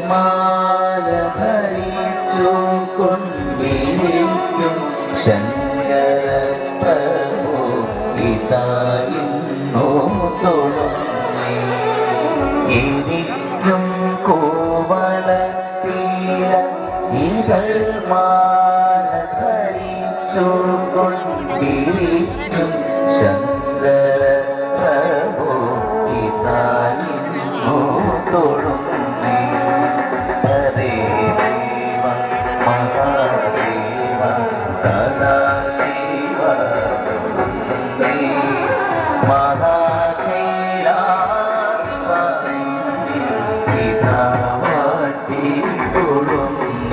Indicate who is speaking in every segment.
Speaker 1: മാല ധരിച്ചു കൊണ്ടിരിക്കും ശങ്കര പ്രഭു ഇതായിരുന്നു തൊഴുന്നേ ഇരിക്കും കോവളത്തീര ഇതൾ മാല ധരിച്ചു കൊണ്ടിരിക്കും ശങ്കര പ്രഭു ഇതായിരുന്നു തൊഴുന്നേ സദാശിവ മഹാശൈലാവാട്ടി കൊടുന്നു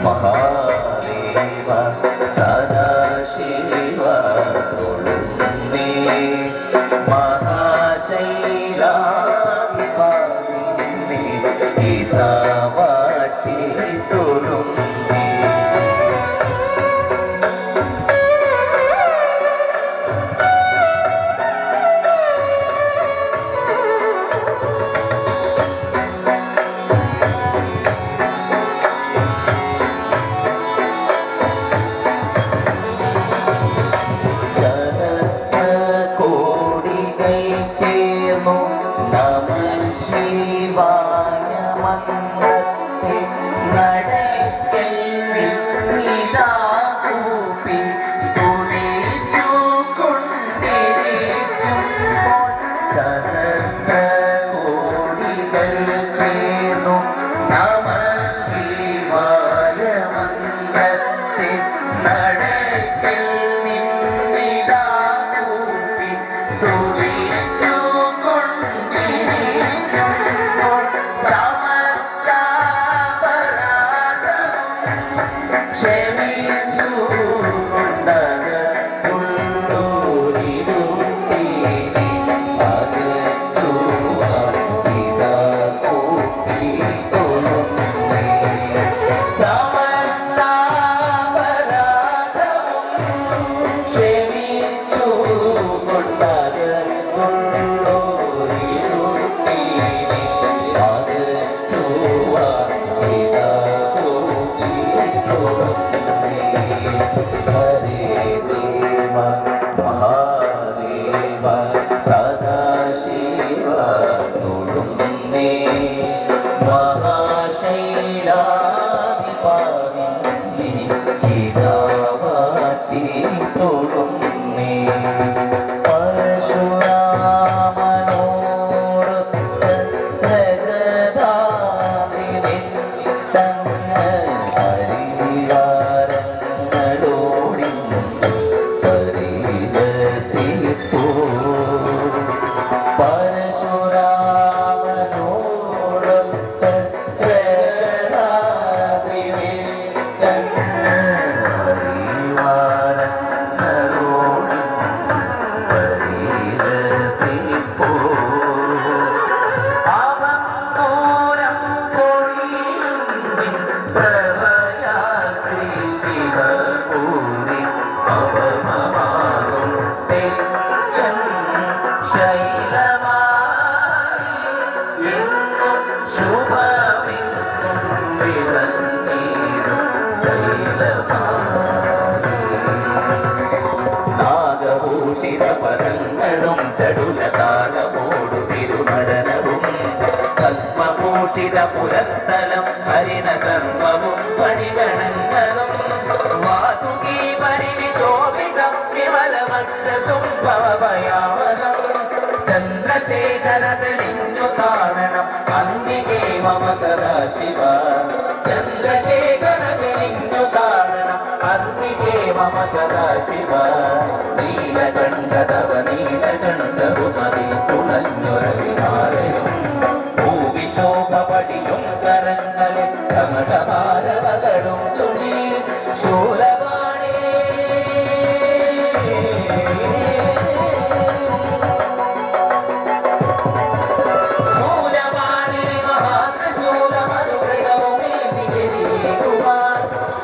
Speaker 1: മഹാദേവ സദാശിവ തൊഴുന്നേ മഹാശൈലാഭിമാനിന്നെ ഇതാവാട്ടി തൊഴുന്നേ പരിവാരങ്ങളും ചടുലതാളമോടു തിരുനടനവും ഭസ്മഭൂഷിത പുരസ്ഥലം ഹരിണ കർമ്മവും പണിഗണങ്ങളും വാസുകീ പരിവിശോഭിതം വിമലമക്ഷസും ഭവഭയാവനം ചന്ദ്രശേഖര തെളിഞ്ഞു കാണണം അന്തികേ മമ സദാശിവ ചന്ദ്രശേഖര തെളിഞ്ഞു കാണണം അന്തികേ മമ സദാശിവ നീലകണ്ഠതവ നീലകണ്ഠവുമതി തുണഞ്ഞൊരവിഹാരയും ഭൂവിശോഭ പടിയും കരങ്ങളിൽ കമടമാരവകളും തുണി ശൂലവാണി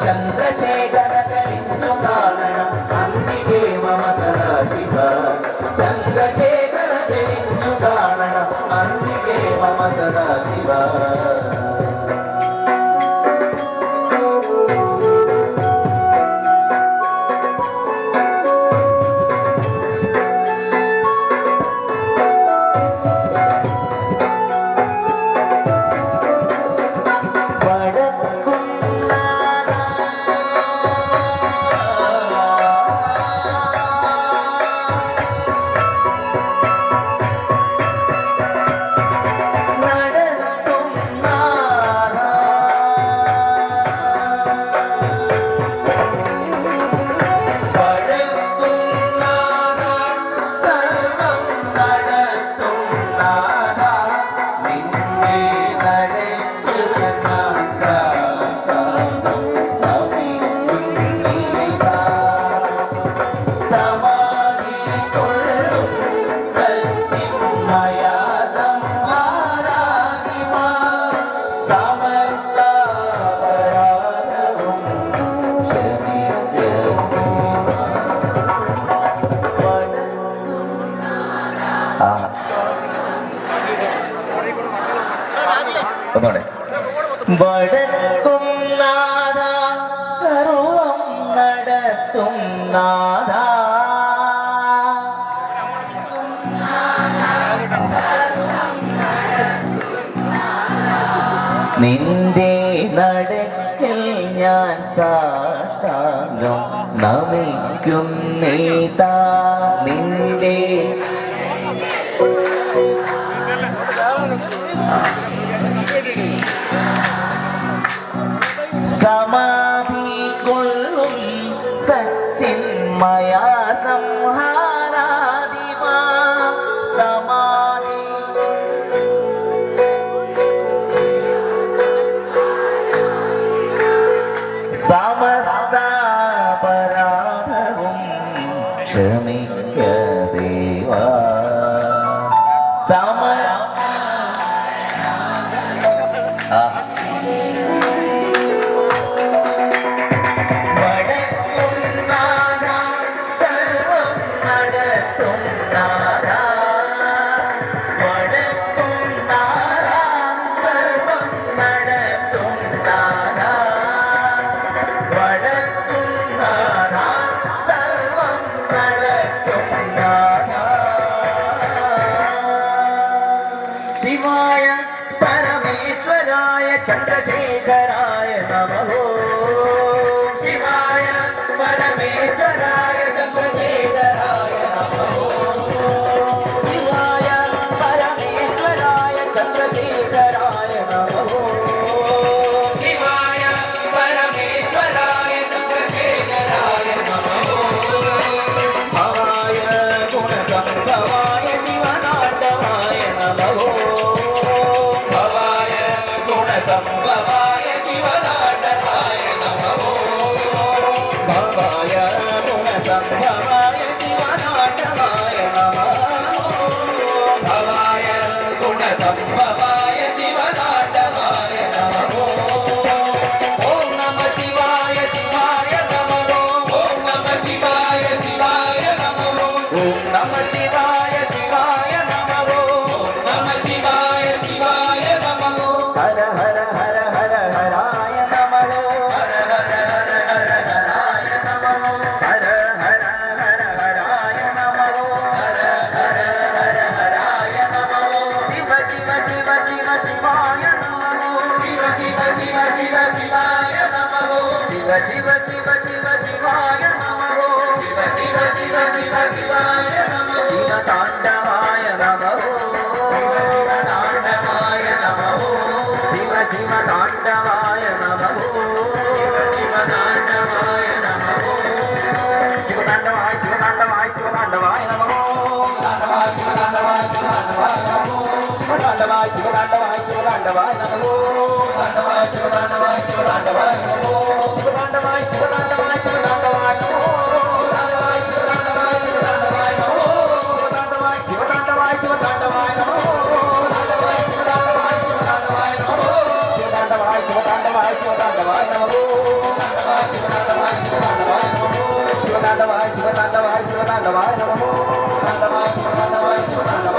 Speaker 1: ചന്ദ്രശേഖര തെളിഞ്ഞു കാണണം അന്തികേ മമ സദാശിവ ചന്ദ്രശേഖര തെളിഞ്ഞു കാണണം അന്തികേ മമ സദാശിവ വടക്കും നാദ സർവം നടത്തും നാദ നിന്റെ നടക്കിൽ ഞാൻ സാഷ്ടാംഗം നമിക്കും നീതാ നിന്റെ സമാധി കൊള്ളും സച്ചിന്മയ സംഹാരാദിമാ സമാധി സമസ്താപരാധവും ക്ഷമിക്ക ദേവാ शिवाय परमेश्वराय चन्द्रशेखराय नमः शिवाय परमेश्वराय चन्द्रशेखराय नमः शिवाय परमेश्वराय चन्द्रशेखराय नमः शिवाय परमेश्वराय चन्द्रशेखराय नमः भवाय गुणसम्भवाय शिवनाटवाय नमः संभवाय शिवनाटकाय नमः भवाय गुणसम्भवाय शिवनाटकाय नमः भवाय गुणसम्भवाय शिवनाटकाय नमः ॐ नमः शिवाय शिवाय नमः ॐ नमः शिवाय शिवाय नमः ॐ नमः शिवाय शिवाय नमः ॐ नमः शिवाय शिवाय नमः हर हर हर हर हराय नमः हर हर हर हर हराय नमः हर हर हर हराय नमः हर हर சிவ சிவ சிவ சிவாய நமோ சிவ சிவ சிவ சிவ சிவாய நமோ சிவ தாண்டவாய நமோ சிவ சிவ தாண்டவாய நமோ சிவ சிவ தாண்டவாய நமோ சிவ சிவ தாண்டவாய நமோ சிவ தாண்டவாய சிவ தாண்டவாய சிவ தாண்டவாய நமோ தாண்டவாய சிவ தாண்டவாய சிவ தாண்டவாய நமோ சிவ தாண்டவாய சிவ தாண்டவாய சிவ தாண்டவாய நமோ தாண்டவாய சிவ தாண்டவாய சிவ தாண்டவாய நமோ சிவ தாண்டவாய சிவ தாண்டவாய சிவ தாண்டவாய நமோ தாண்டவாய சிவ தாண்டவாய சிவ தாண்டவாய நமோ சிவ தாண்டவாய சிவ தாண்டவாய நமோ தாண்டவாய சிவ தாண்டவாய சிவ தாண்டவாய நமோ சிவ தாண்டவாய சிவ தாண்டவாய சிவ தாண்டவாய நமோ தாண்டவாய சிவ தாண்டவாய சிவ தாண்டவாய நமோ சிவ தாண்டவாய சிவ தாண்டவாய சிவ தாண்டவாய நமோ தாண்டவாய சிவ தாண்டவாய சிவ தாண்டவாய